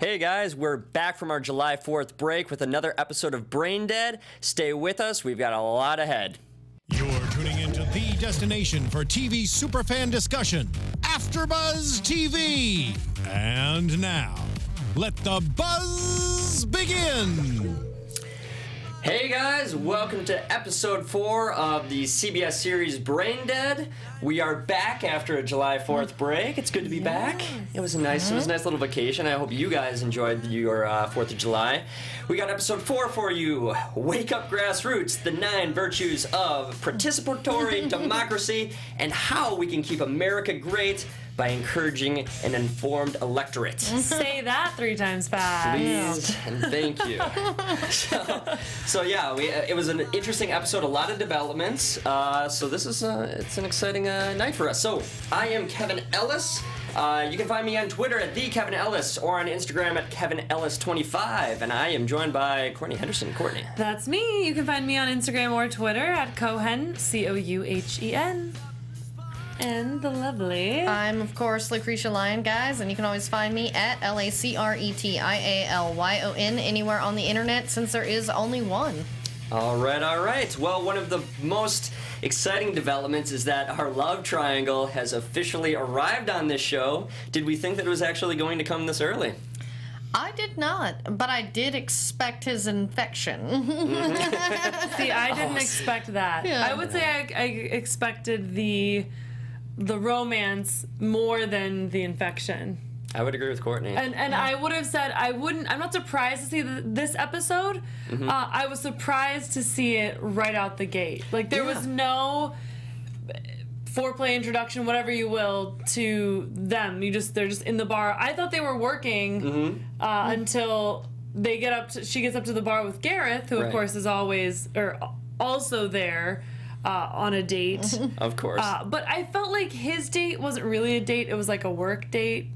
Hey guys, we're back from our July 4th break with another episode of BrainDead. Stay with us, we've got a lot ahead. You're tuning into the destination for TV superfan discussion, AFTERBUZZ TV. And now, let the buzz begin. Hey guys, welcome to episode 4 of the CBS series BrainDead. We are back after a July 4th break. It's good to be back. It was a nice little vacation. I hope you guys enjoyed your 4th of July. We got episode 4 for you. Wake Up Grassroots, the 9 virtues of participatory democracy and how we can keep America great by encouraging an informed electorate. Say that 3 times fast. Please and thank you. So yeah, it was an interesting episode, a lot of developments. So this is it's an exciting night for us. So I am Kevin Ellis. You can find me on Twitter at @TheKevinEllis or on Instagram at KevinEllis25. And I am joined by Courtney Henderson. Courtney. That's me. You can find me on Instagram or Twitter at Cohen, Couchen. And the lovely. I'm, of course, Lacretia Lyon, guys, and you can always find me at LACRETIALYON anywhere on the internet since there is only one. All right. Well, one of the most exciting developments is that our love triangle has officially arrived on this show. Did we think that it was actually going to come this early? I did not, but I did expect his infection. See, I didn't expect that. Yeah. I would say I expected the romance more than the infection. I would agree with Courtney. And I would have said I'm not surprised to see this episode. I was surprised to see it right out the gate. Like there was no foreplay, introduction, whatever you will, to them. They're just in the bar. I thought they were working until she gets up to the bar with Gareth, who of course is also there. On a date. Of course. But I felt like his date wasn't really a date. It was like a work date.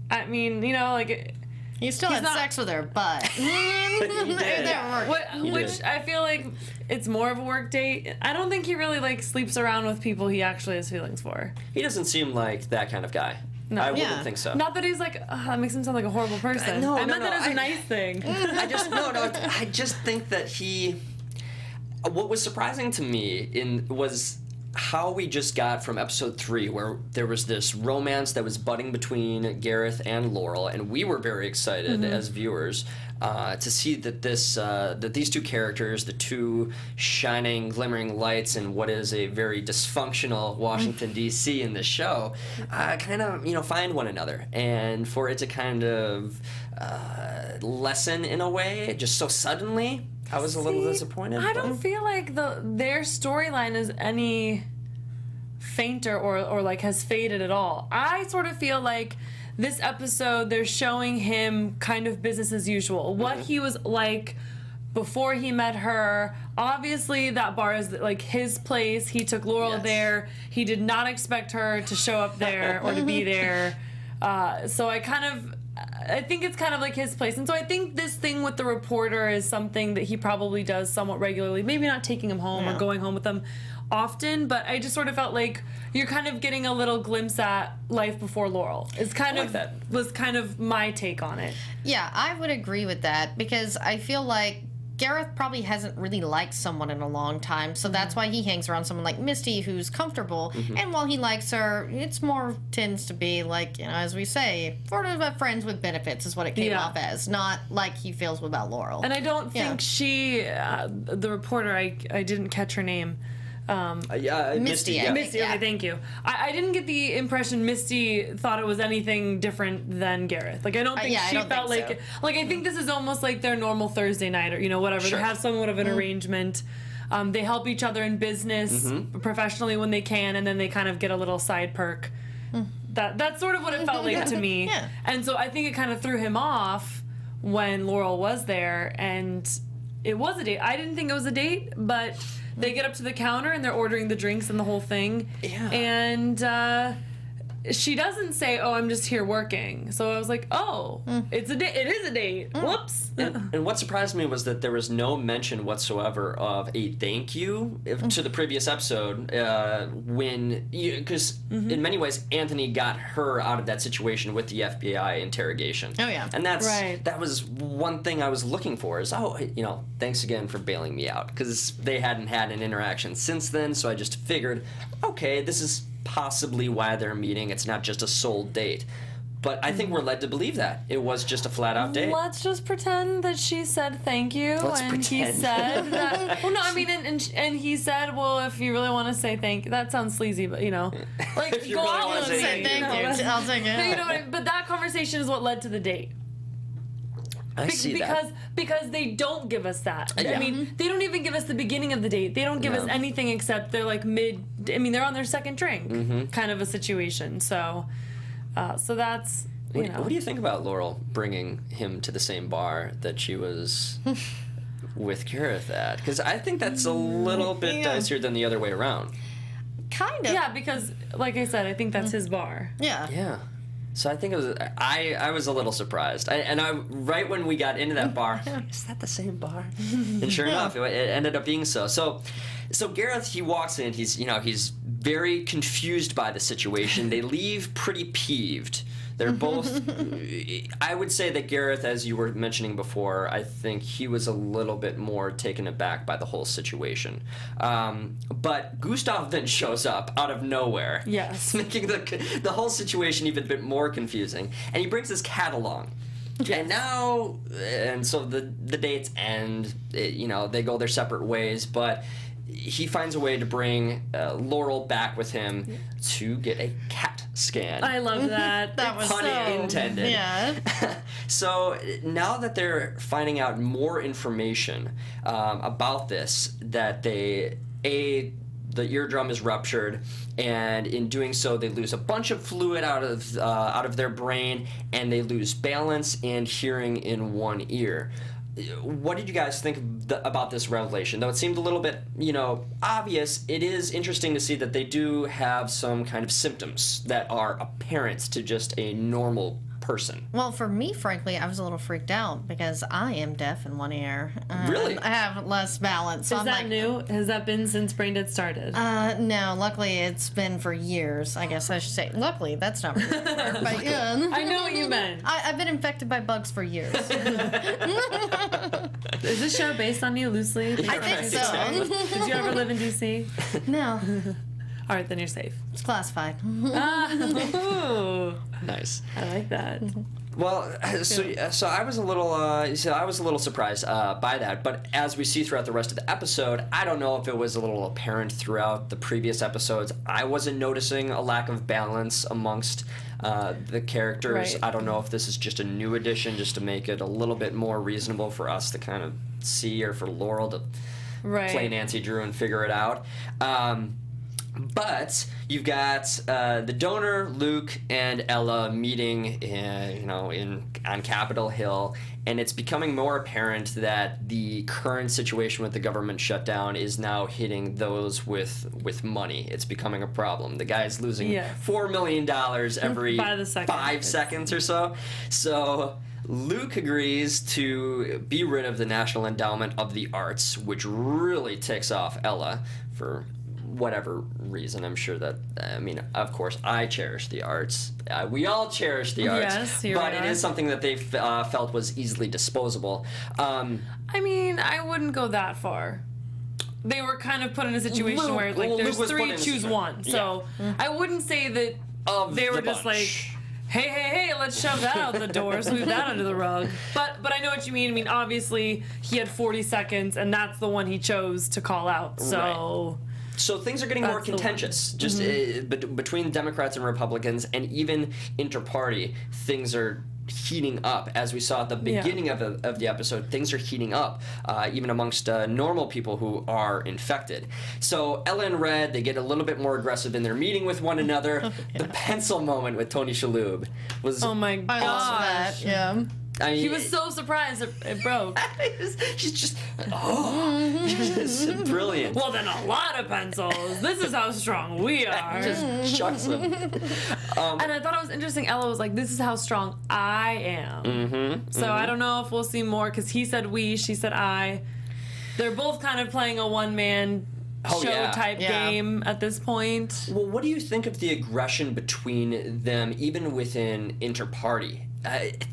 I mean, You still had sex with her, but... Which I feel like it's more of a work date. I don't think he really, sleeps around with people he actually has feelings for. He doesn't seem like that kind of guy. No. I wouldn't think so. Not that he's that makes him sound like a horrible person. I meant that as a nice thing. I just think that what was surprising to me was how we just got from episode 3, where there was this romance that was budding between Gareth and Laurel, and we were very excited as viewers to see that these two characters, the two shining, glimmering lights in what is a very dysfunctional Washington D.C. in this show, kind of find one another, and for it to kind of lessen in a way just so suddenly. I was a little disappointed. I don't feel like their storyline is any fainter or has faded at all. I sort of feel like this episode they're showing him kind of business as usual. What he was like before he met her. Obviously that bar is his place. He took Laurel there. He did not expect her to show up there or to be there. So I think it's kind of like his place. And so I think this thing with the reporter is something that he probably does somewhat regularly. Maybe not taking him home or going home with them often, but I just sort of felt like you're kind of getting a little glimpse at life before Laurel. Was kind of my take on it. Yeah, I would agree with that because I feel like Gareth probably hasn't really liked someone in a long time, so that's why he hangs around someone like Misty, who's comfortable. And while he likes her, it's more tends to be as we say, sort of friends with benefits is what it came off as, not like he feels about Laurel. And I don't think she, the reporter, I didn't catch her name. Misty. Misty. Okay, thank you. I didn't get the impression Misty thought it was anything different than Gareth. I don't think she felt like so. I think this is almost like their normal Thursday night or whatever. Sure. They have somewhat of an arrangement. They help each other in business professionally when they can, and then they kind of get a little side perk. That's sort of what it felt like to me. Yeah. And so I think it kind of threw him off when Laurel was there, and it was a date. I didn't think it was a date, but they get up to the counter and they're ordering the drinks and the whole thing. Yeah. And she doesn't say, "Oh, I'm just here working." So I was like, "Oh, it's a date. It is a date." Whoops. And what surprised me was that there was no mention whatsoever of a thank you to the previous episode because in many ways Anthony got her out of that situation with the FBI interrogation. Oh, yeah. And that was one thing I was looking for is, thanks again for bailing me out, because they hadn't had an interaction since then, so I just figured, okay, this is possibly why they're meeting. It's not just a sole date. But I think we're led to believe that it was just a flat-out date. Let's just pretend that she said thank you, he said that. Well, no, I mean, and he said, well, if you really want to say thank you, that sounds sleazy, but like If you go really out wanna and say say thank thank you, you. I'll take it. But, you know what I mean? But that conversation is what led to the date. I see that. Because they don't give us that. Yeah. I mean, they don't even give us the beginning of the date. They don't give us anything except they're like they're on their second drink kind of a situation. So that's. What do you think about Laurel bringing him to the same bar that she was with Gareth at? Because I think that's a little bit dicier than the other way around. Kind of. Yeah, because like I said, I think that's his bar. Yeah. Yeah. So I think it was. I was a little surprised, right when we got into that bar, is that the same bar? And sure enough, it ended up being so. So Gareth, he walks in. He's very confused by the situation. They leave pretty peeved. They're both. I would say that Gareth, as you were mentioning before, I think he was a little bit more taken aback by the whole situation. But Gustav then shows up out of nowhere. Yes. Making the whole situation even a bit more confusing. And he brings his cat along. And so the dates end. They go their separate ways, but he finds a way to bring Laurel back with him to get a cat scan. I love that. That was Pun intended. Yeah. So now that they're finding out more information about this, that the eardrum is ruptured, and in doing so, they lose a bunch of fluid out of their brain, and they lose balance and hearing in one ear. What did you guys think about this revelation? Though it seemed a little bit, obvious, it is interesting to see that they do have some kind of symptoms that are apparent to just a normal person. Well, for me, frankly, I was a little freaked out because I am deaf in one ear. Really? I have less balance. So Is I'm that like, new? Has that been since BrainDead started? No, luckily it's been for years, I guess I should say. Luckily, that's not really fair, but yeah. I know what you meant. I've been infected by bugs for years. Is this show based on you loosely? I think so. Did you ever live in DC? No, All right, then you're safe. it's classified. Ooh, Nice. I like that. Well, so I was a little surprised by that. But as we see throughout the rest of the episode, I don't know if it was a little apparent throughout the previous episodes. I wasn't noticing a lack of balance amongst the characters. Right. I don't know if this is just a new addition, just to make it a little bit more reasonable for us to kind of see, or for Laurel to play Nancy Drew and figure it out. But you've got the donor, Luke, and Ella meeting, on Capitol Hill, and it's becoming more apparent that the current situation with the government shutdown is now hitting those with money. It's becoming a problem. The guy's losing $4 million every By the second. 5 seconds or so. So Luke agrees to be rid of the National Endowment of the Arts, which really ticks off Ella for whatever reason. I'm sure that, of course, I cherish the arts. We all cherish the arts. Yes, you're but right. it is something that they felt was easily disposable. I wouldn't go that far. They were kind of put in a situation Luke- where, Luke there's was put three, in a choose situation. one. So I wouldn't say that they were the just like, bunch. hey, let's shove that out the door, sweep that under the rug. But I know what you mean. I mean, obviously, he had 40 seconds, and that's the one he chose to call out. So... So things are getting more That's the one. contentious, just between Democrats and Republicans, and even inter-party, things are heating up. As we saw at the beginning of the episode, things are heating up, even amongst normal people who are infected. So Ella and Red, they get a little bit more aggressive in their meeting with one another. The pencil moment with Tony Shalhoub was Oh my I love gosh. that. Yeah. I mean, He was so surprised it broke. she's just, it's brilliant. Well, then a lot of pencils. This is how strong we are. Just chucks them. And I thought it was interesting. Ella was like, "This is how strong I am." So I don't know if we'll see more because he said we, she said I. They're both kind of playing a one-man show type game at this point. Well, what do you think of the aggression between them, even within inter-party?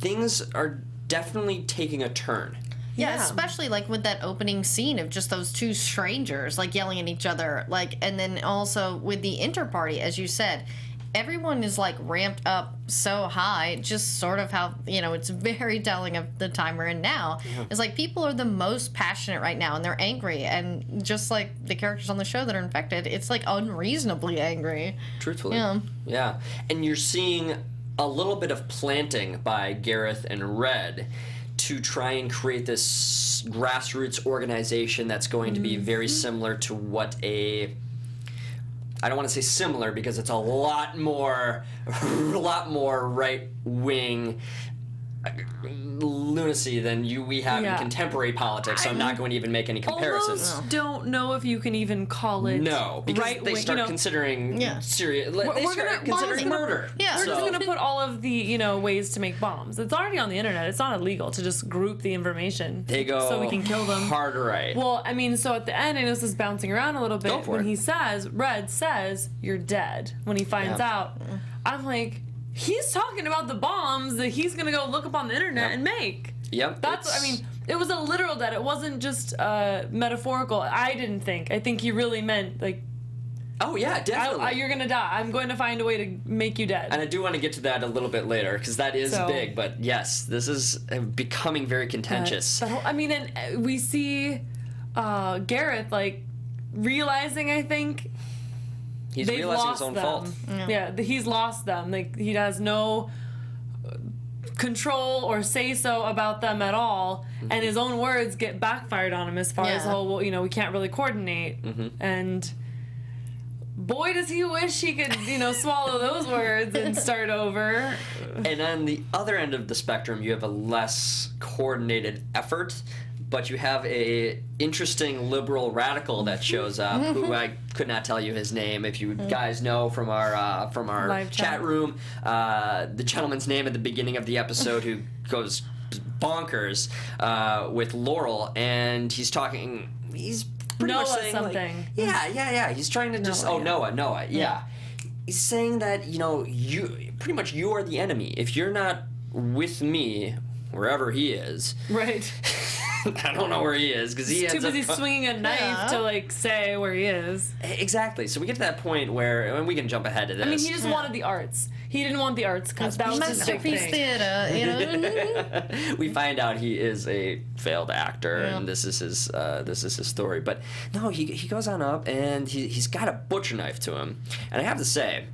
Things are definitely taking a turn. Yeah, especially like with that opening scene of just those two strangers like yelling at each other, like, and then also with the inter-party, as you said, everyone is like ramped up so high, just sort of how, you know, it's very telling of the time we're in now. It's like people are the most passionate right now and they're angry, and just like the characters on the show that are infected, it's like unreasonably angry. Truthfully. Yeah. And you're seeing a little bit of planting by Gareth and Red to try and create this grassroots organization that's going to be very similar to what I don't want to say similar because it's a lot more right wing lunacy than we have in contemporary politics. So I'm not going to even make any comparisons. Almost don't know if you can even call it because right they wing, start considering serious. They start considering murder. Yeah, We're just gonna put all of the ways to make bombs. It's already on the internet. It's not illegal to just group the information. They go so we can kill them. Hard right. Well, I mean, so at the end, I know this is bouncing around a little bit. Go for when it. he says, Red says, "You're dead." When he finds out, I'm like, he's talking about the bombs that he's gonna go look up on the internet and make. Yep. That's. I mean, it was a literal dead. It wasn't just metaphorical. I didn't think. I think he really meant like. Oh yeah, definitely. You're gonna die. I'm going to find a way to make you dead. And I do want to get to that a little bit later because that is big. But yes, this is becoming very contentious. I mean, and we see Gareth like realizing. I think He's they've realizing lost his own them. fault. Yeah, he's lost them. Like he has no control or say so about them at all, and his own words get backfired on him as far as we can't really coordinate and. Boy, does he wish he could, swallow those words and start over. And on the other end of the spectrum, you have a less coordinated effort, but you have a interesting liberal radical that shows up, who I could not tell you his name. If you guys know from our Live chat room, the gentleman's name at the beginning of the episode who goes bonkers with Laurel, and he's talking. He's pretty Noah much saying something. like, yeah. He's trying to just Noah. Yeah. He's saying that you pretty much you are the enemy. If you're not with me, wherever he is, Right. I don't know where he is because he He's too ends up busy swinging a knife to say where he is. Exactly. So we get to that point where, and we can jump ahead to this. I mean, he just wanted the arts. He didn't want the arts because that was his big Masterpiece thing. theater, we find out he is a failed actor, and this is his story. But no, he goes on up, and he's got a butcher knife to him. And I have to say,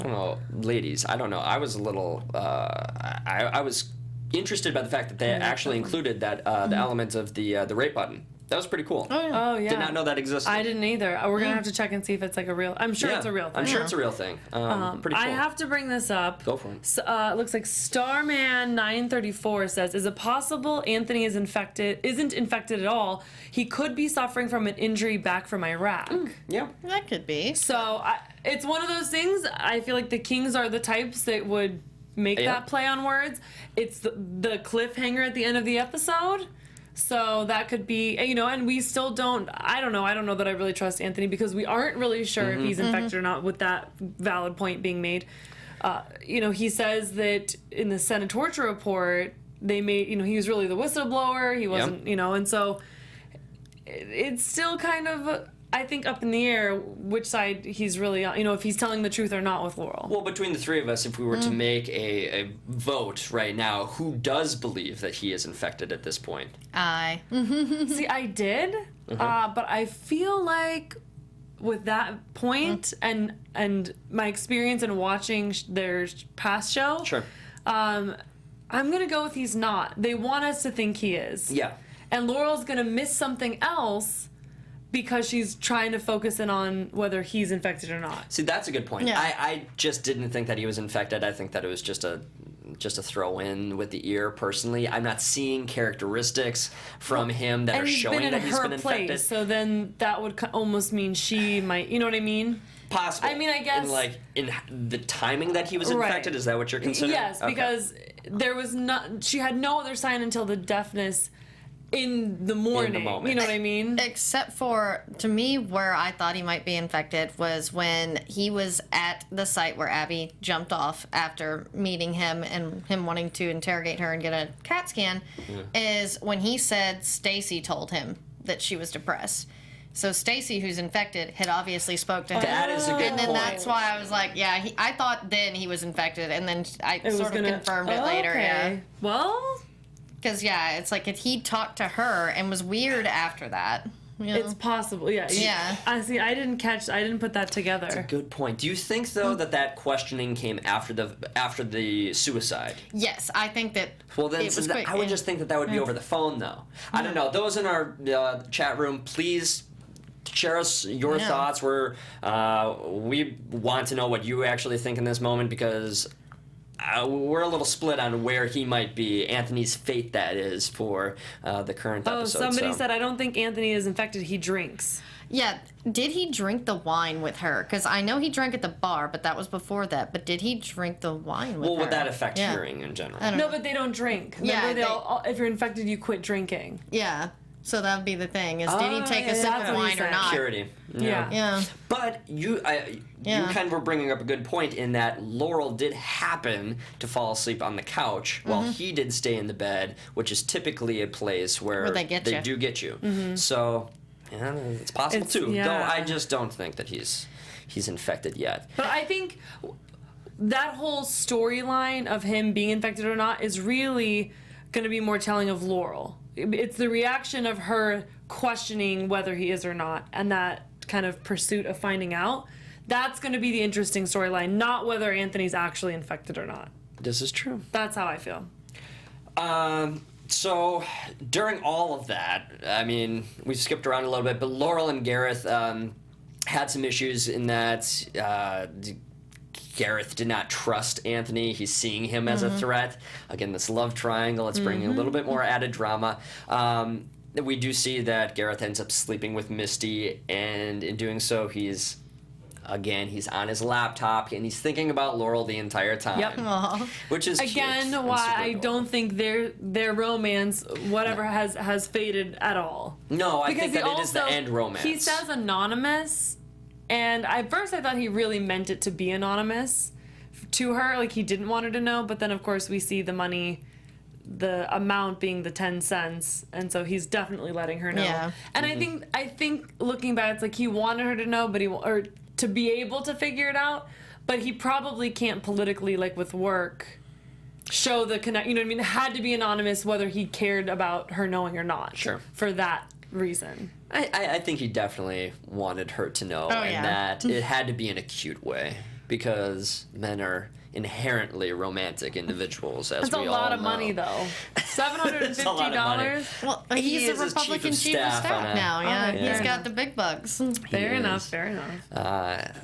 I don't know, ladies, I don't know. I was a little, I was interested by the fact that they actually included that the element of the rape button. That was pretty cool. Oh, yeah. Did not know that existed. I didn't either. We're going to have to check and see if it's like a real... I'm sure it's a real thing. I'm sure it's a real thing. Pretty cool. I have to bring this up. Go for it. So, it looks like Starman934 says, is it possible Anthony isn't infected at all? He could be suffering from an injury back from Iraq. Yeah. that could be. So it's one of those things. I feel like the Kings are the types that would make that play on words. It's the cliffhanger at the end of the episode. So that could be, and we still don't, I don't know that I really trust Anthony because we aren't really sure if he's infected or not, with that valid point being made. He says that in the Senate torture report, they made, he was really the whistleblower. He wasn't, and so it's still kind of, I think, up in the air which side he's really on, if he's telling the truth or not with Laurel. Well, between the three of us, if we were to make a vote right now, who does believe that he is infected at this point? See, I did, but I feel like with that point and my experience in watching their past show, I'm gonna go with he's not. They want us to think he is. Yeah. And Laurel's gonna miss something else because she's trying to focus in on whether he's infected or not. See, that's a good point. Yeah. I just didn't think that he was infected. I think that it was just a just a throw in with the ear. Personally, I'm not seeing characteristics from him that are showing that he's been infected. So then that would almost mean she might. You know what I mean? Possible. I mean, I guess in the timing that he was infected. Is that what you're considering? Yes, because there was not. She had no other sign until the deafness in the morning. In the moment. You know what I mean? Except for, to me, where I thought he might be infected was when he was at the site where Abby jumped off after meeting him and him wanting to interrogate her and get a CAT scan, is when he said Stacy told him that she was depressed. So Stacy, who's infected, had obviously spoke to him. That is a good And then point. that's why I was like, yeah, I thought then he was infected, and then I sort of confirmed it later, yeah. Well, Because, yeah, it's like if he talked to her and was weird after that. You know? it's possible. Yeah. Yeah. I see. I didn't put that together. Good point. Do you think though that questioning came after the suicide? Yes, I think that. Well, then it was quick, I would yeah. just think that would be over the phone, though. I don't know. Those in our chat room, please share us your thoughts. We want to know what you actually think in this moment, because we're a little split on where he might be. Anthony's fate, that is, for the current episode. Somebody said, I don't think Anthony is infected. He drinks. Yeah, did he drink the wine with her? Because I know he drank at the bar, but that was before that. But did he drink the wine with her? Well, would that affect Yeah. hearing in general? I don't No, know. but they don't drink. Yeah, Remember, if you're infected, you quit drinking. Yeah, so that would be the thing, is did he take a yeah, sip that's of what he wine or said. not? Purity. Yeah. Yeah. But you kind of were bringing up a good point in that Laurel did happen to fall asleep on the couch while he did stay in the bed, which is typically a place where they get you. do get you. So yeah, it's possible too. yeah. Though I just don't think that he's infected yet. But I think that whole storyline of him being infected or not is really going to be more telling of Laurel. It's the reaction of her questioning whether he is or not, and that kind of pursuit of finding out. That's going to be the interesting storyline, not whether Anthony's actually infected or not. This is true. That's how I feel. So during all of that, I mean, we skipped around a little bit, but Laurel and Gareth had some issues in that Gareth did not trust Anthony. He's seeing him as a threat. Again, this love triangle, it's bringing a little bit more added drama. We do see that Gareth ends up sleeping with Misty, and in doing so, he's on his laptop, and he's thinking about Laurel the entire time. Yep. Aw. Which is Again, cute and why super I adorable. don't think their romance, whatever, has faded at all. No, I think he that it is the also- end romance. He says anonymous, and at first I thought he really meant it to be anonymous to her, like he didn't want her to know, but then of course we see the money, the amount being the 10 cents, and so he's definitely letting her know. Yeah. And I think looking back, it's like he wanted her to know, or to be able to figure it out, but he probably can't politically, like with work, show the connect. You know what I mean? It had to be anonymous, whether he cared about her knowing or not. Sure. For that reason. I think he definitely wanted her to know, Oh, and yeah. that it had to be in a cute way, because men are inherently romantic individuals, as That's we a all lot of know. money, though. $750. It's a lot of money. Well, He he's is a as chief of Republican chief of staff staff on a- now, yeah. Okay, He's fair got enough. the big bucks. Fair He enough, is. fair enough.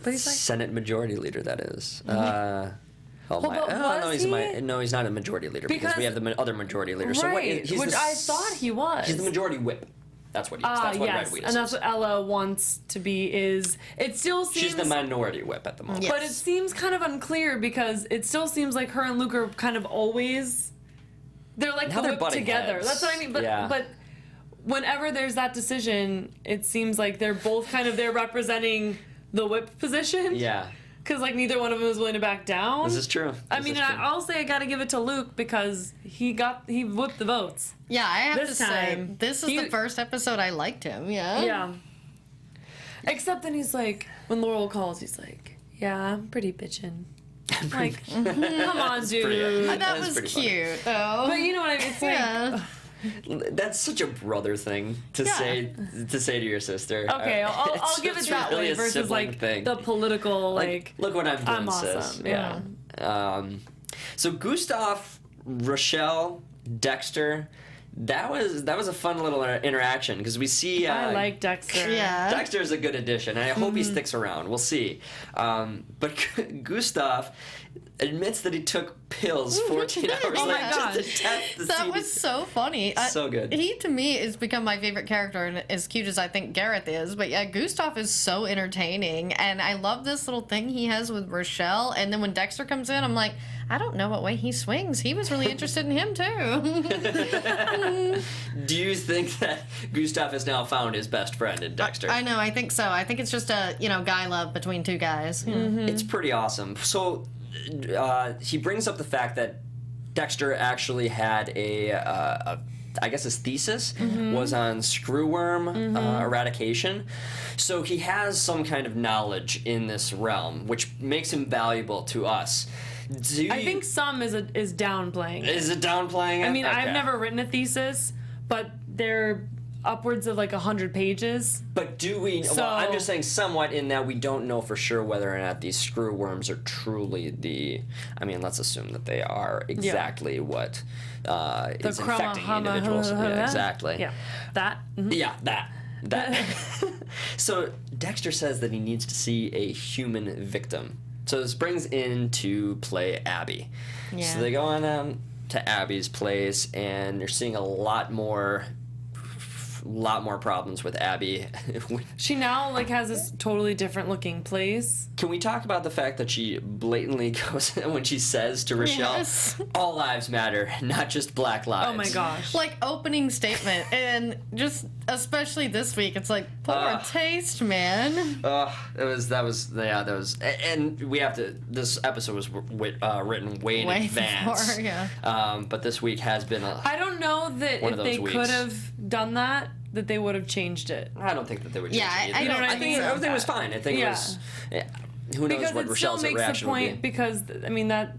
But he's like- Senate majority leader, that is. but was he? No, he's not a majority leader, because we Because- have the other majority leader. So what, Right, he's which the I thought he was. He's the majority whip. That's what he is. That's what yes, Red Wheat and that's is. what Ella wants to be. It still seems. She's the minority whip at the moment. Yeah. But it seems kind of unclear, because it still seems like her and Luke are kind of always. They're like Now the they're whip butting together. heads. That's what I mean. But Yeah. but whenever there's that decision, it seems like they're both kind of representing the whip position. Yeah. Because like neither one of them is willing to back down. This is true. I This mean, is true. I'll say I got to give it to Luke, because he whipped the votes. Yeah, I have This to say, time, this is he- the first episode I liked him, yeah. Yeah. Except then he's like, when Laurel calls, he's like, "Yeah, I'm pretty bitchin'." Like, come on, dude. pretty- That That is was pretty funny. cute, though. But you know what I mean? It's like, yeah. That's such a brother thing to Yeah. say to your sister. okay, I'll It's give it just that really way a versus sibling like thing. the political like look what I'm doing, I'm sis. awesome. Yeah. So Gustav, Rochelle, Dexter, That was a fun little interaction because we see. I like Dexter. Yeah. Dexter's a good addition, and I hope he sticks around. We'll see. But Gustav admits that he took pills 14 hours Oh my later gosh. just to test the That CBD. was so funny. So good. He, to me, has become my favorite character, and as cute as I think Gareth is. But yeah, Gustav is so entertaining, and I love this little thing he has with Rochelle. And then when Dexter comes in, I'm like, I don't know what way he swings. He was really interested in him, too. Do you think that Gustav has now found his best friend in Dexter? I know, I think so. I think it's just a, guy love between two guys. It's pretty awesome. So he brings up the fact that Dexter actually had I guess his thesis was on screwworm eradication. So he has some kind of knowledge in this realm, which makes him valuable to us. I think some is downplaying. Is it downplaying it? I mean, Okay. I've never written a thesis, but they're upwards of like 100 pages. But do we? So- well, I'm just saying somewhat in that we don't know for sure whether or not these screw worms are truly the. I mean, let's assume that they are exactly what is infecting individuals. Yeah, exactly. Yeah, that. Mhm. Yeah, that. So Dexter says that he needs to see a human victim. So this brings into play Abby. Yeah. So they go on to Abby's place, and they're seeing a lot more problems with Abby. She now like has this totally different looking place. Can we talk about the fact that she blatantly goes when she says to Rochelle, Yes. all lives matter, not just black lives. Oh my gosh. Like, opening statement. And just, especially this week, it's like, poor taste, man. That was, and we have to. This episode was written way in Way advance. before, yeah. But this week has been I don't know that One of if those they weeks. could have done that they would have changed it. I don't think that they would change Yeah, it I either. don't I think think so. everything was fine. I think it Yeah. was. Yeah, who knows Because what it still Rochelle's makes the reaction would point be. because I mean that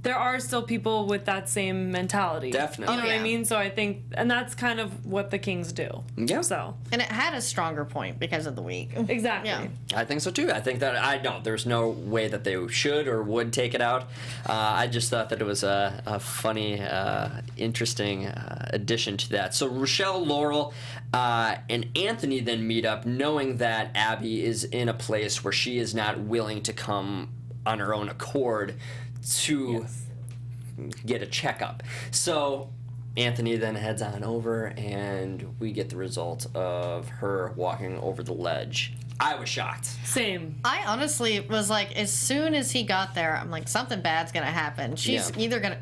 there are still people with that same mentality. Definitely. You know Oh, what yeah. I mean? So I think, and that's kind of what the Kings do. Yeah. So And it had a stronger point because of the week. exactly. Yeah. I think so too. I think that there's no way that they should or would take it out. I just thought that it was a funny, interesting addition to that. So Rochelle, Laurel, and Anthony then meet up, knowing that Abby is in a place where she is not willing to come on her own accord to get a checkup. So Anthony then heads on over, and we get the result of her walking over the ledge. I was shocked. Same. I honestly was like, as soon as he got there, I'm like, something bad's gonna happen. She's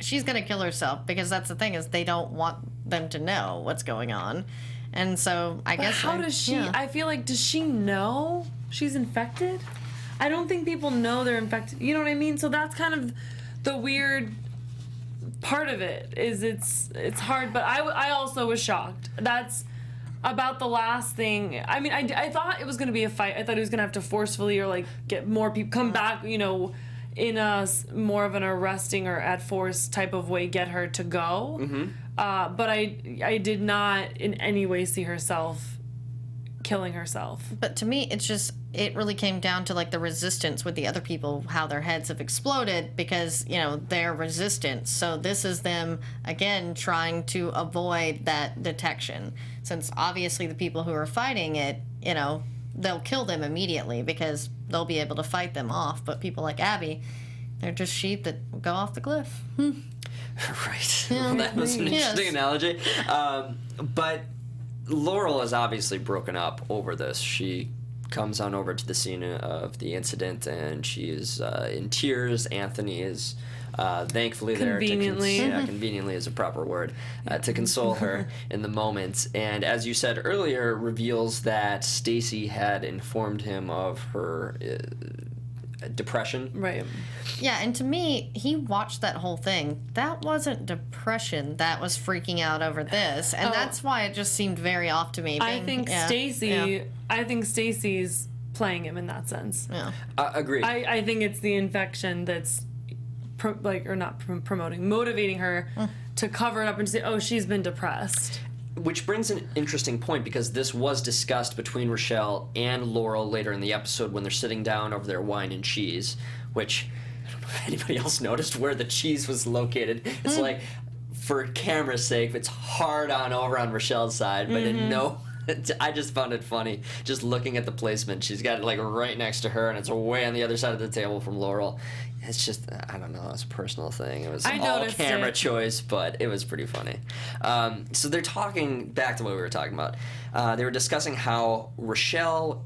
she's gonna kill herself, because that's the thing, is they don't want them to know what's going on. And so I guess How does she? yeah. I feel like, does she know she's infected? I don't think people know they're infected. You know what I mean? So that's kind of the weird part of it. Is it's hard, but I also was shocked. That's about the last thing. I mean, I thought it was gonna be a fight. I thought he was gonna have to forcefully or like get more people come back. You know, in a more of an arresting or at force type of way, get her to go. But I did not in any way see herself killing herself. But to me, it really came down to like the resistance with the other people, how their heads have exploded because, they're resistant. So this is them, again, trying to avoid that detection. Since obviously the people who are fighting it, they'll kill them immediately because they'll be able to fight them off. But people like Abby, they're just sheep that go off the cliff. Right. That was an interesting analogy. But Laurel is obviously broken up over this. She comes on over to the scene of the incident, and she is in tears. Anthony is thankfully there. Conveniently. Conveniently is a proper word, to console her in the moment. And as you said earlier, reveals that Stacy had informed him of her depression. Right. Yeah, and to me, he watched that whole thing. That wasn't depression. That was freaking out over this, and that's why it just seemed very off to me. I think Stacy. Yeah. I think Stacy's playing him in that sense. Yeah. Agreed. I think it's the infection that's motivating her to cover it up and say, oh, she's been depressed. Which brings an interesting point, because this was discussed between Rochelle and Laurel later in the episode when they're sitting down over their wine and cheese, which I don't know if anybody else noticed where the cheese was located. It's like for camera's sake, it's hard on over on Rochelle's side, but in no. I just found it funny just looking at the placement. She's got it like right next to her, and it's way on the other side of the table from Laurel. It's just, I don't know, it's a personal thing. It was all camera choice, but it was pretty funny. So they're talking, back to what we were talking about. They were discussing how Rochelle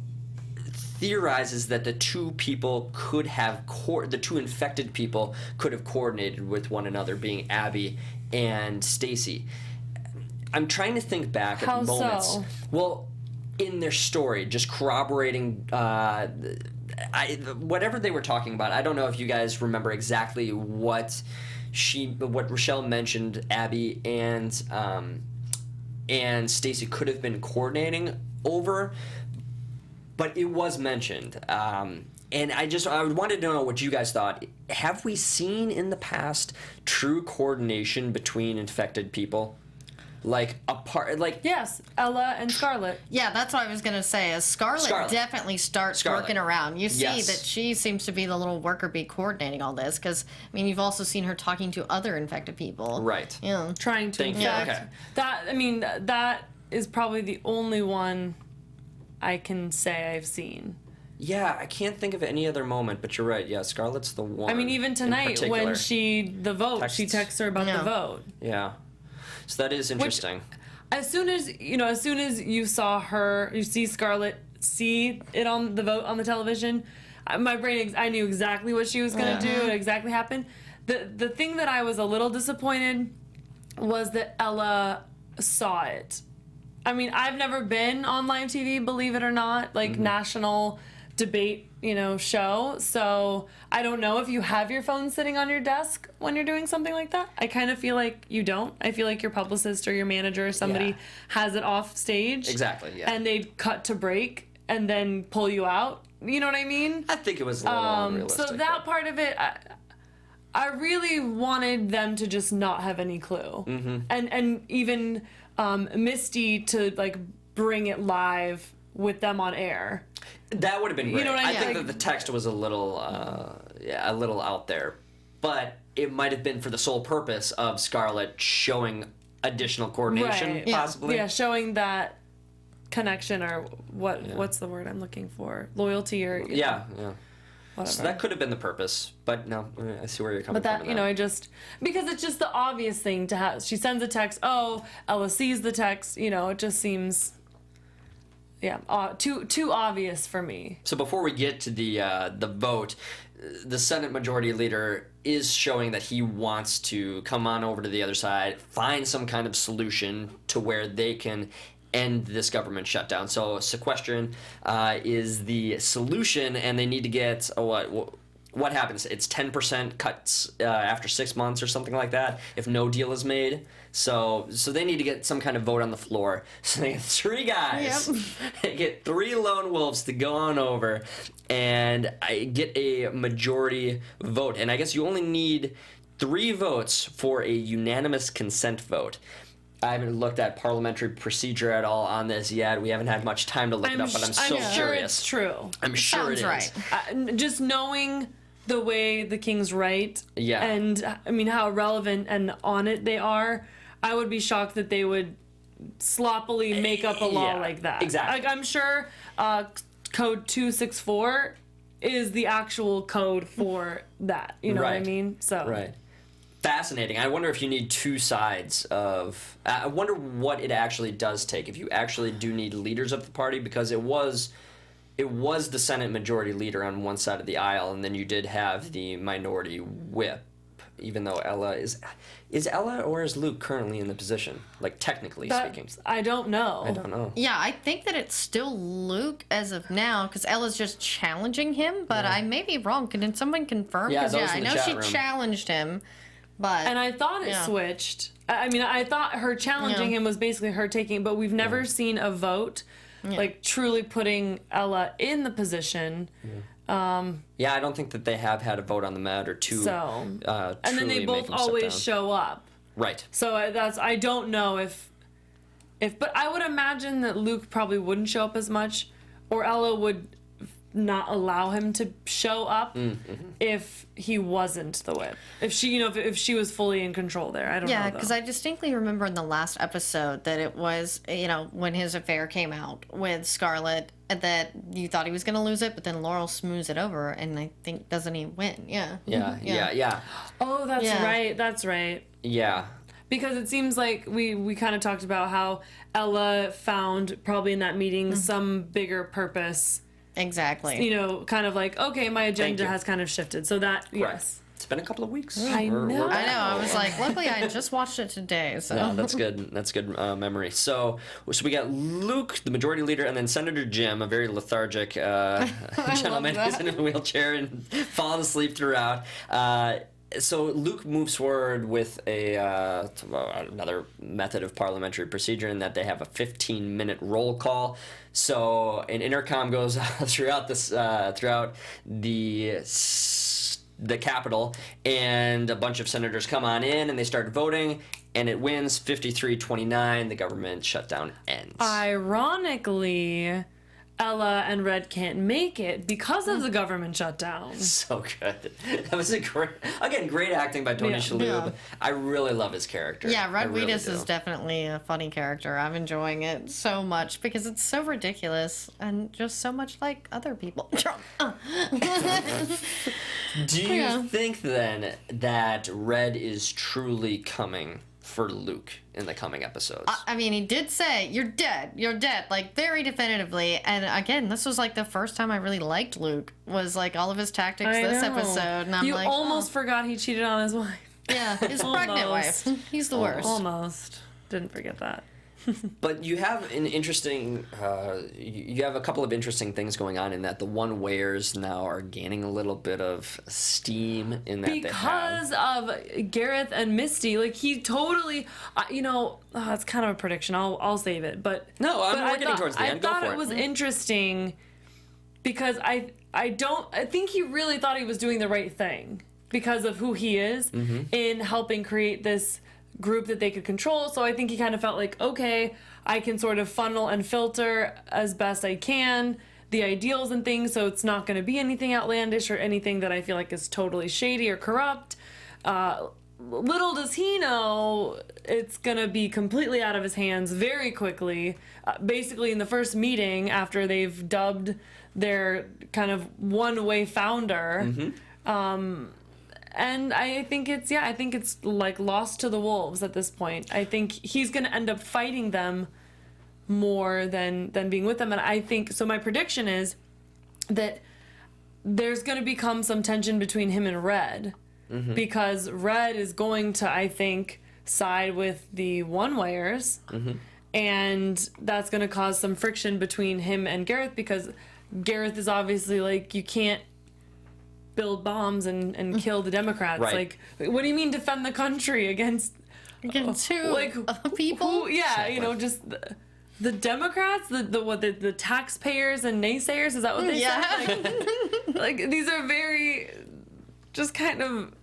theorizes that the two people could have, the two infected people could have coordinated with one another, being Abby and Stacy. I'm trying to think back at moments. So? Well, in their story, just corroborating whatever they were talking about. I don't know if you guys remember exactly what Rochelle mentioned. Abby and Stacy could have been coordinating over, but it was mentioned. And I wanted to know what you guys thought. Have we seen in the past true coordination between infected people? Like yes, Ella and Scarlet. Yeah, that's what I was gonna say. Is Scarlet definitely starts working around. You see that she seems to be the little worker bee coordinating all this, because I mean, you've also seen her talking to other infected people. Right. Yeah. Trying to infect. Okay. That is probably the only one I can say I've seen. Yeah, I can't think of any other moment, but you're right. Yeah, Scarlet's the one. I mean, even tonight when she texts her about the vote. Yeah. So that is interesting. As soon as you saw her, you see Scarlet, see it on the vote on the television, my brain, I knew exactly what she was going to do, what exactly happened. The thing that I was a little disappointed was that Ella saw it. I mean, I've never been on live TV, believe it or not, like national debate, show. So I don't know if you have your phone sitting on your desk when you're doing something like that. I kind of feel like you don't. I feel like your publicist or your manager or somebody has it off stage. Exactly, yeah. And they'd cut to break and then pull you out. You know what I mean? I think it was a little unrealistic. So that part of it, I really wanted them to just not have any clue. And even Misty to like bring it live with them on air. That would have been great. You know what I mean? I think that the text was a little out there, but it might have been for the sole purpose of Scarlet showing additional coordination, possibly. Yeah, showing that connection or what's the word I'm looking for? Loyalty or yeah. Whatever. So that could have been the purpose, but no, I see where you're coming from. But that, because it's just the obvious thing to have. She sends a text. Oh, Ella sees the text. It just seems. Yeah, too obvious for me. So before we get to the vote, the Senate Majority Leader is showing that he wants to come on over to the other side, find some kind of solution to where they can end this government shutdown. So sequestration is the solution, and they need to get what happens? It's 10% cuts after 6 months or something like that if no deal is made. So they need to get some kind of vote on the floor. So they get 3 guys. Yep. They get 3 lone wolves to go on over and get a majority vote. And I guess you only need 3 votes for a unanimous consent vote. I haven't looked at parliamentary procedure at all on this yet. We haven't had much time to look it up, but I'm so sure curious. It's true. I'm sure it is. Right. Just knowing the way the King's write, and I mean how relevant and on it they are, I would be shocked that they would sloppily make up a law like that. Exactly. Like I'm sure Code 264 is the actual code for that. You know what I mean? So right. Fascinating. I wonder if you need 2 sides of. I wonder what it actually does take. If you actually do need leaders of the party, because it was the Senate Majority Leader on one side of the aisle, and then you did have the Minority Whip. Even though Ella is Ella or is Luke currently in the position? Like technically speaking, I don't know. I don't know. Yeah, I think that it's still Luke as of now because Ella's just challenging him. But I may be wrong. Can someone confirm? Yeah, I know she room. challenged him. But and I thought it switched. I mean, I thought her challenging him was basically her taking, but we've never seen a vote like truly putting Ella in the position. Yeah, I don't think that they have had a vote on the matter to and then they truly both make him always step down. show up. Right. So I don't know if but I would imagine that Luke probably wouldn't show up as much, or Ella would not allow him to show up if he wasn't the whip. If she, if she was fully in control there. I don't know. Yeah, though. because I distinctly remember in the last episode that it was, when his affair came out with Scarlett, that you thought he was going to lose it, but then Laurel smooths it over, and I think, doesn't he win? Yeah. Yeah. Oh, that's right. That's right. Yeah. Because it seems like we kind of talked about how Ella found, probably in that meeting, some bigger purpose. Exactly. Kind of like, okay, my agenda has kind of shifted. So that, yes. It's been a couple of weeks. I know. I was like, luckily I just watched it today. So. No, that's good. That's good memory. So we got Luke, the majority leader, and then Senator Jim, a very lethargic gentleman who's in a wheelchair and falling asleep throughout. So Luke moves forward with another method of parliamentary procedure in that they have a 15-minute roll call. So an intercom goes throughout the Capitol, and a bunch of senators come on in, and they start voting, and it wins 53-29. The government shutdown ends. Ironically, Ella and Red can't make it because of the government shutdown. So good. That was great acting by Tony Shalhoub. Yeah. I really love his character. Yeah, Red really Wheatus is definitely a funny character. I'm enjoying it so much because it's so ridiculous and just so much like other people. Do you think then that Red is truly coming for Luke in the coming episodes? I mean, he did say, you're dead, like very definitively. And again, this was like the first time I really liked Luke, was like all of his tactics this episode. And I'm you like, almost forgot he cheated on his wife. Yeah, his pregnant wife. He's the worst. Almost. Didn't forget that. But you have an interesting, you have a couple of interesting things going on in that the one-wayers now are gaining a little bit of steam in that because of Gareth and Misty. Like, he totally, it's kind of a prediction. I'll save it. But no, we're getting towards the end. Go for it. I thought it was interesting because I think he really thought he was doing the right thing because of who he is in helping create this group that they could control. So I think he kind of felt like, okay, I can sort of funnel and filter as best I can the ideals and things, so it's not going to be anything outlandish or anything that I feel like is totally shady or corrupt. Little does he know it's going to be completely out of his hands very quickly. Basically in the first meeting after they've dubbed their kind of one-way founder. And I think it's like lost to the wolves at this point. I think he's going to end up fighting them more than being with them. And I think, so my prediction is that there's going to become some tension between him and Red. Because Red is going to, I think, side with the one-wayers. And that's going to cause some friction between him and Gareth, because Gareth is obviously like, you can't build bombs and kill the Democrats. Right. Like, what do you mean defend the country against two people? Just the Democrats, the taxpayers and naysayers. Is that what they said? Like, these are very just kind of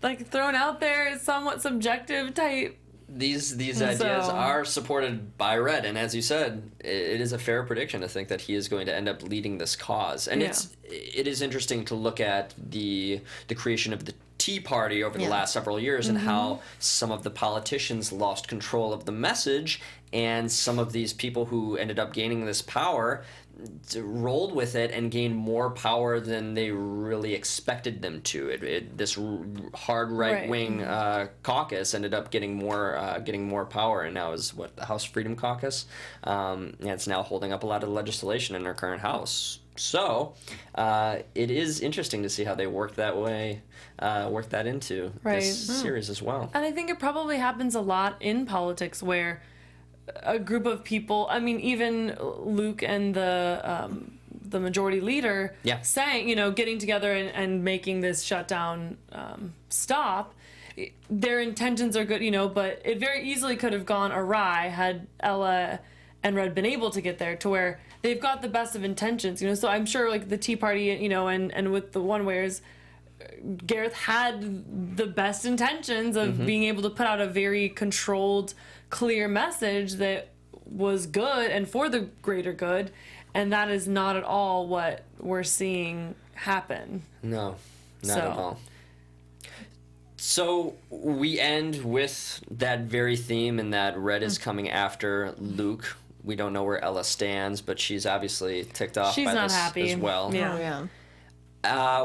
like thrown out there, somewhat subjective type. These ideas are supported by Red, and as you said, it is a fair prediction to think that he is going to end up leading this cause. And it is interesting to look at the creation of the Tea Party over the last several years and how some of the politicians lost control of the message, and some of these people who ended up gaining this power rolled with it and gained more power than they really expected them to. This hard right-wing caucus ended up getting more power, and now is the House Freedom Caucus. And it's now holding up a lot of legislation in our current House. So it is interesting to see how they work that into this series as well. And I think it probably happens a lot in politics where a group of people, I mean, even Luke and the majority leader saying, getting together and making this shutdown stop, their intentions are good, but it very easily could have gone awry had Ella and Red been able to get there, to where they've got the best of intentions, so I'm sure like the Tea Party, and with the one-wayers, Gareth had the best intentions of being able to put out a very controlled, clear message that was good and for the greater good, and that is not at all what we're seeing happen. No, not So. at all. So we end with that very theme, and that Red is coming after Luke. We don't know where Ella stands, but she's obviously ticked off She's by not this happy. as well. Yeah.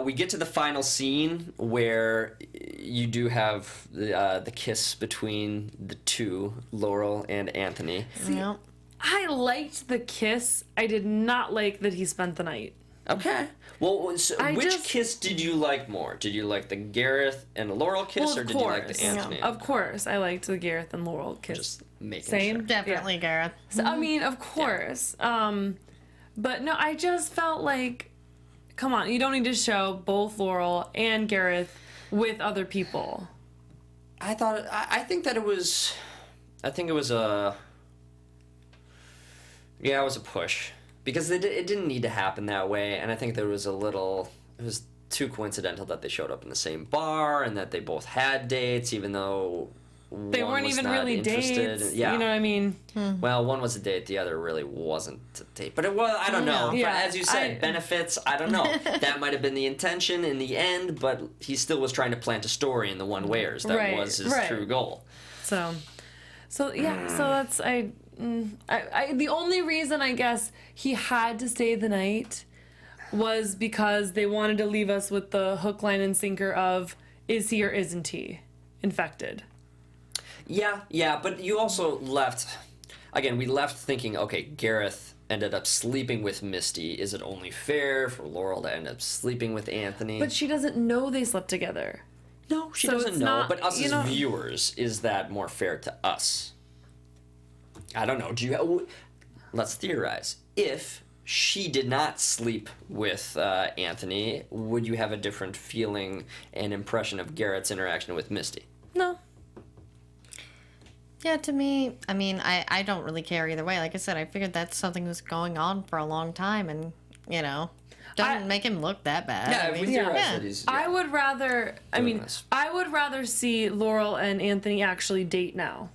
We get to the final scene where you do have the kiss between the two, Laurel and Anthony. Yep. I liked the kiss. I did not like that he spent the night. Okay. Well, so which just- kiss did you like more? Did you like the Gareth and Laurel kiss, Well, or of did you like the course. Anthony? Of course, I liked the Gareth and Laurel kiss. Just making Same. sure. Definitely, Gareth. So, I mean, of course. But no, I just felt like, come on, you don't need to show both Laurel and Gareth with other people. I think that it was. I think it was a. Yeah, it was a push because it didn't need to happen that way, and I think there was a little. It was too coincidental that they showed up in the same bar and that they both had dates, even though They one weren't was even not really interested. dates. Yeah. You know what I mean? Well, one was a date, the other really wasn't a date. But it was, I don't know. Yeah, As you said, benefits, I don't know. That might have been the intention in the end, but he still was trying to plant a story in the one wares. That Right, was his right. true goal. So yeah, so that's I the only reason I guess he had to stay the night was because they wanted to leave us with the hook, line, and sinker of is he or isn't he infected? Yeah, but you also left. Again, we left thinking, okay, Gareth ended up sleeping with Misty. Is it only fair for Laurel to end up sleeping with Anthony? But she doesn't know they slept together. no, she so doesn't it's know. not- But us you as know- viewers, is that more fair to us? I don't know. Let's theorize. If she did not sleep with Anthony, would you have a different feeling and impression of Garrett's interaction with Misty? No. Yeah, to me, I mean, I don't really care either way. Like I said, I figured that's something that's going on for a long time, and doesn't make him look that bad. Yeah, I if we mean, theorize yeah. that he's. I would rather. this. I would rather see Laurel and Anthony actually date now.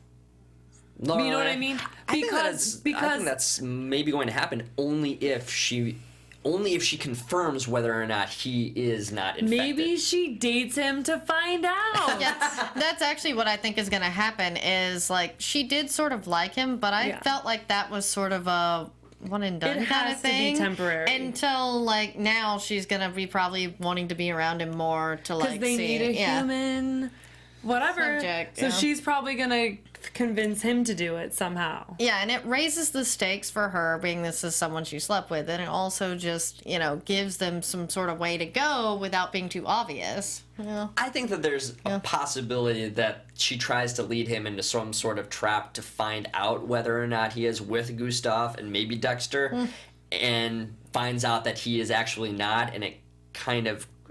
No, You know what I mean? I think that's maybe going to happen only if she confirms whether or not he is not infected. Maybe she dates him to find out. Yeah, that's actually what I think is going to happen. Is like she did sort of like him, but I Yeah. felt like that was sort of a one and done It kind has of to be thing. temporary. Until like now, she's gonna be probably wanting to be around him more to Because like they see. need a yeah. human, whatever. Subject, so yeah. she's probably gonna convince him to do it somehow. Yeah, and it raises the stakes for her, being this is someone she slept with, and it also just, gives them some sort of way to go without being too obvious. Yeah. I think that there's a possibility that she tries to lead him into some sort of trap to find out whether or not he is with Gustav and maybe Dexter, and finds out that he is actually not, and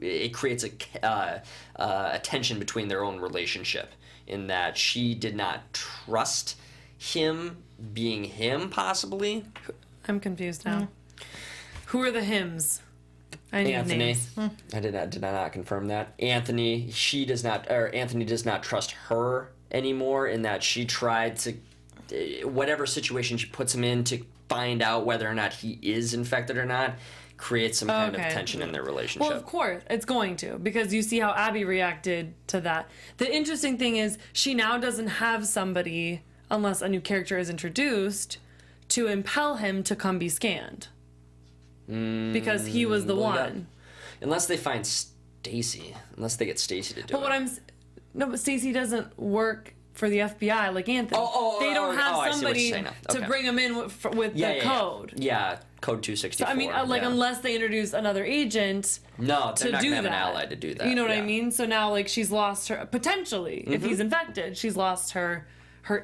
it creates a tension between their own relationship, in that she did not trust him being him, possibly. I'm confused now. Who are the hymns? I need Anthony. names. I did not confirm that. Anthony, Anthony does not trust her anymore, in that she tried to, whatever situation she puts him in to find out whether or not he is infected or not, creates some kind of Okay. tension in their relationship. Well, of course, it's going to, because you see how Abby reacted to that. The interesting thing is, she now doesn't have somebody, unless a new character is introduced, to impel him to come be scanned. Because he was the Well, yeah. one. Unless they find Stacy. Unless they get Stacy to do But it. but Stacey doesn't work for the FBI like Anthony. They don't I see have what you're somebody saying now. to Okay. bring him in with the code. Yeah, code 264. I mean, unless they introduce another agent No, they're to not do going to have that. an ally to do that. You know what I yeah. mean? So now, she's lost her potentially. If he's infected, she's lost her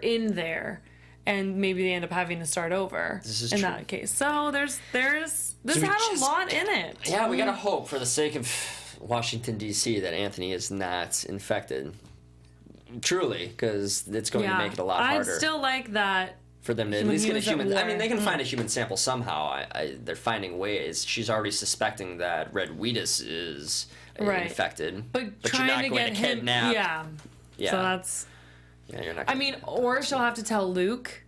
in there, and maybe they end up having to start over This is in true. that case. So this we had a just- lot in it. Yeah, we gotta hope, for the sake of Washington, D.C., that Anthony is not infected. Truly, because it's going to make it a lot harder I'd still like that. for them to at when least he get a was at human. I war. mean, they can find a human sample somehow. They're finding ways. She's already suspecting that Red Wheatus is Right. infected. But you're trying not to going get to him, kidnap. yeah. So that's. Yeah, you're not. I mean, or she'll have to tell Luke.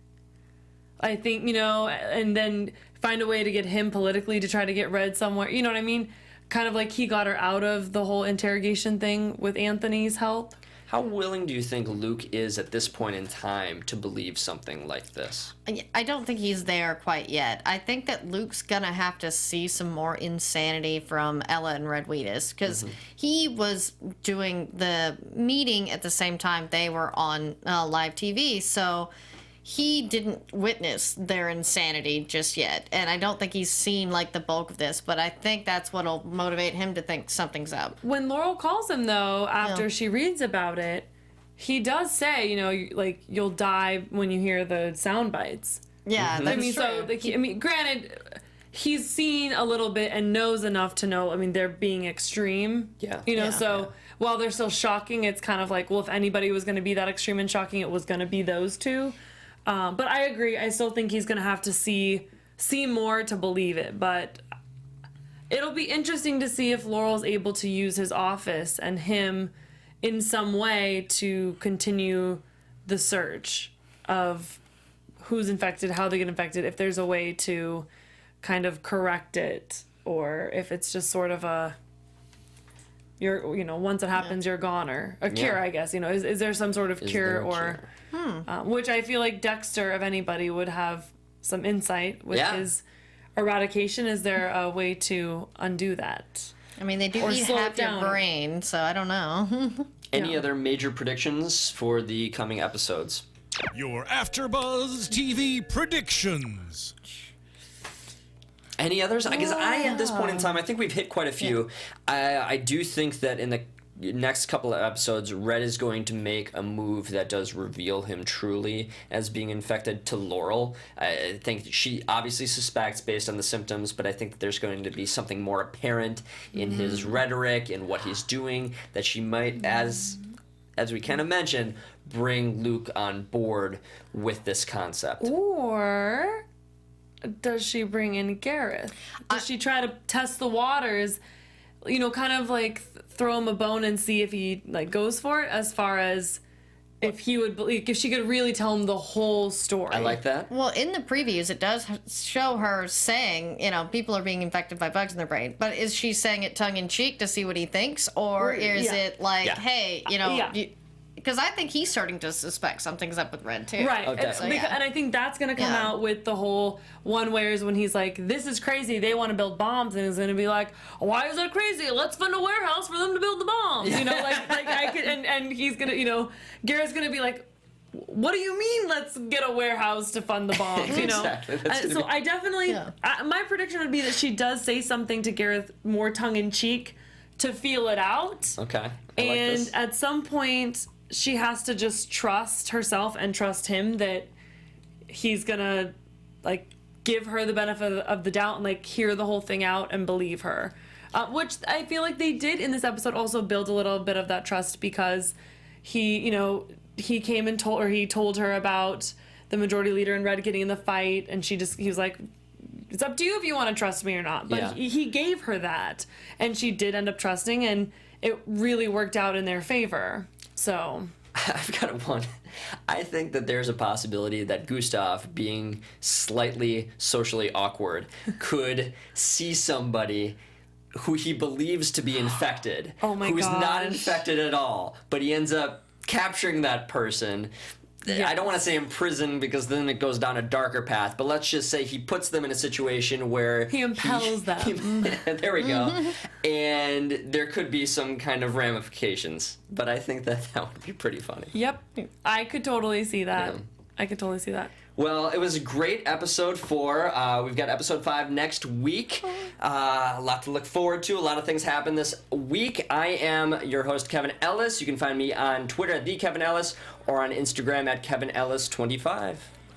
I think, and then find a way to get him politically to try to get Red somewhere. You know what I mean? Kind of like he got her out of the whole interrogation thing with Anthony's help. How willing do you think Luke is at this point in time to believe something like this? I don't think he's there quite yet. I think that Luke's gonna have to see some more insanity from Ella and Red Wheatus, because he was doing the meeting at the same time they were on live TV, so he didn't witness their insanity just yet. And I don't think he's seen like the bulk of this, but I think that's what'll motivate him to think something's up. When Laurel calls him, though, after she reads about it, he does say, you know, like, you'll die when you hear the sound bites. Yeah, that's I mean, true. so, like, I mean, granted, he's seen a little bit and knows enough to know, I mean, they're being extreme. Yeah. You know, Yeah. so while they're still shocking, it's kind of like, well, if anybody was going to be that extreme and shocking, it was going to be those two. But I agree. I still think he's going to have to see more to believe it. But it'll be interesting to see if Laurel's able to use his office and him in some way to continue the search of who's infected, how they get infected, if there's a way to kind of correct it, or if it's just sort of a, you're, you know, once it happens, you're gone, or a cure, I guess. You know, is there some sort of cure, there a or cure? Which I feel like Dexter, of anybody, would have some insight with Yeah. his eradication. Is there a way to undo that? I mean, they do Or eat slow it half your down. brain, so I don't know. Any other major predictions for the coming episodes? Your AfterBuzz TV predictions. Any others? I guess at this point in time, I think we've hit quite a few. I do think that in the next couple of episodes, Red is going to make a move that does reveal him truly as being infected to Laurel. I think she obviously suspects based on the symptoms, but I think that there's going to be something more apparent in his rhetoric and what he's doing that she might, as we kind of mentioned, bring Luke on board with this concept. Or does she bring in Gareth? Does she try to test the waters? You know, kind of like throw him a bone and see if he like goes for it, as far as if he would believe, if she could really tell him the whole story. I like that. Well, in the previews, it does show her saying, you know, people are being infected by bugs in their brain. But is she saying it tongue-in-cheek to see what he thinks? Or is it like, hey, you know... Because I think he's starting to suspect something's up with Red, too. Right. Oh, and, definitely. and I think that's going to come out with the whole one where is when he's like, this is crazy, they want to build bombs, and he's going to be like, why is that crazy? Let's fund a warehouse for them to build the bombs. You know, like I could, and he's going to, you know, Garrett's going to be like, what do you mean let's get a warehouse to fund the bombs, you know? Exactly. That's So gonna be- I definitely, my prediction would be that she does say something to Gareth more tongue-in-cheek to feel it out. Okay. I like And this. at some point, she has to just trust herself and trust him that he's gonna like give her the benefit of the doubt and like hear the whole thing out and believe her, which I feel like they did in this episode also build a little bit of that trust, because he came and told her about the majority leader and Red getting in the fight, and he was like, it's up to you if you want to trust me or not. But he gave her that, and she did end up trusting, and it really worked out in their favor. So I've got one. I think that there's a possibility that Gustav, being slightly socially awkward, could see somebody who he believes to be infected, Oh my who is not gosh. infected at all, but he ends up capturing that person. I don't want to say in prison, because then it goes down a darker path, but let's just say he puts them in a situation where He impels them. there we go. And there could be some kind of ramifications, but I think that would be pretty funny. Yep, I could totally see that. Yeah. I could totally see that. Well, it was a great episode 4. We've got episode 5 next week. A lot to look forward to. A lot of things happen this week. I am your host, Kevin Ellis. You can find me on Twitter at @TheKevinEllis or on Instagram at KevinEllis25.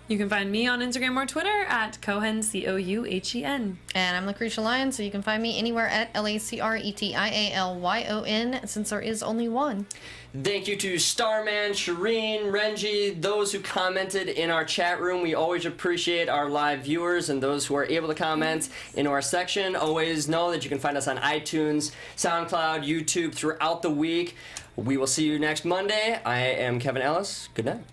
You can find me on Instagram or Twitter at Cohen, Couhen. And I'm Lacretia Lyon, so you can find me anywhere at LACRETIALYON, since there is only one. Thank you to Starman, Shireen, Renji, those who commented in our chat room. We always appreciate our live viewers and those who are able to comment in our section. Always know that you can find us on iTunes, SoundCloud, YouTube throughout the week. We will see you next Monday. I am Kevin Ellis. Good night.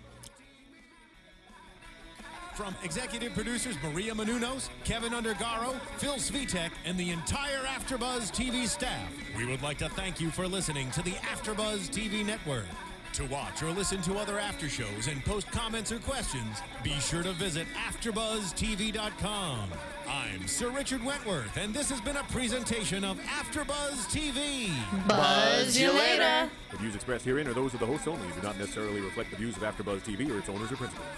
From executive producers Maria Menounos, Kevin Undergaro, Phil Svitek, and the entire AfterBuzz TV staff, we would like to thank you for listening to the AfterBuzz TV network. To watch or listen to other after shows and post comments or questions, be sure to visit AfterBuzzTV.com. I'm Sir Richard Wentworth, and this has been a presentation of AfterBuzz TV. Buzz you later. The views expressed herein are those of the hosts only and do not necessarily reflect the views of AfterBuzz TV or its owners or principals.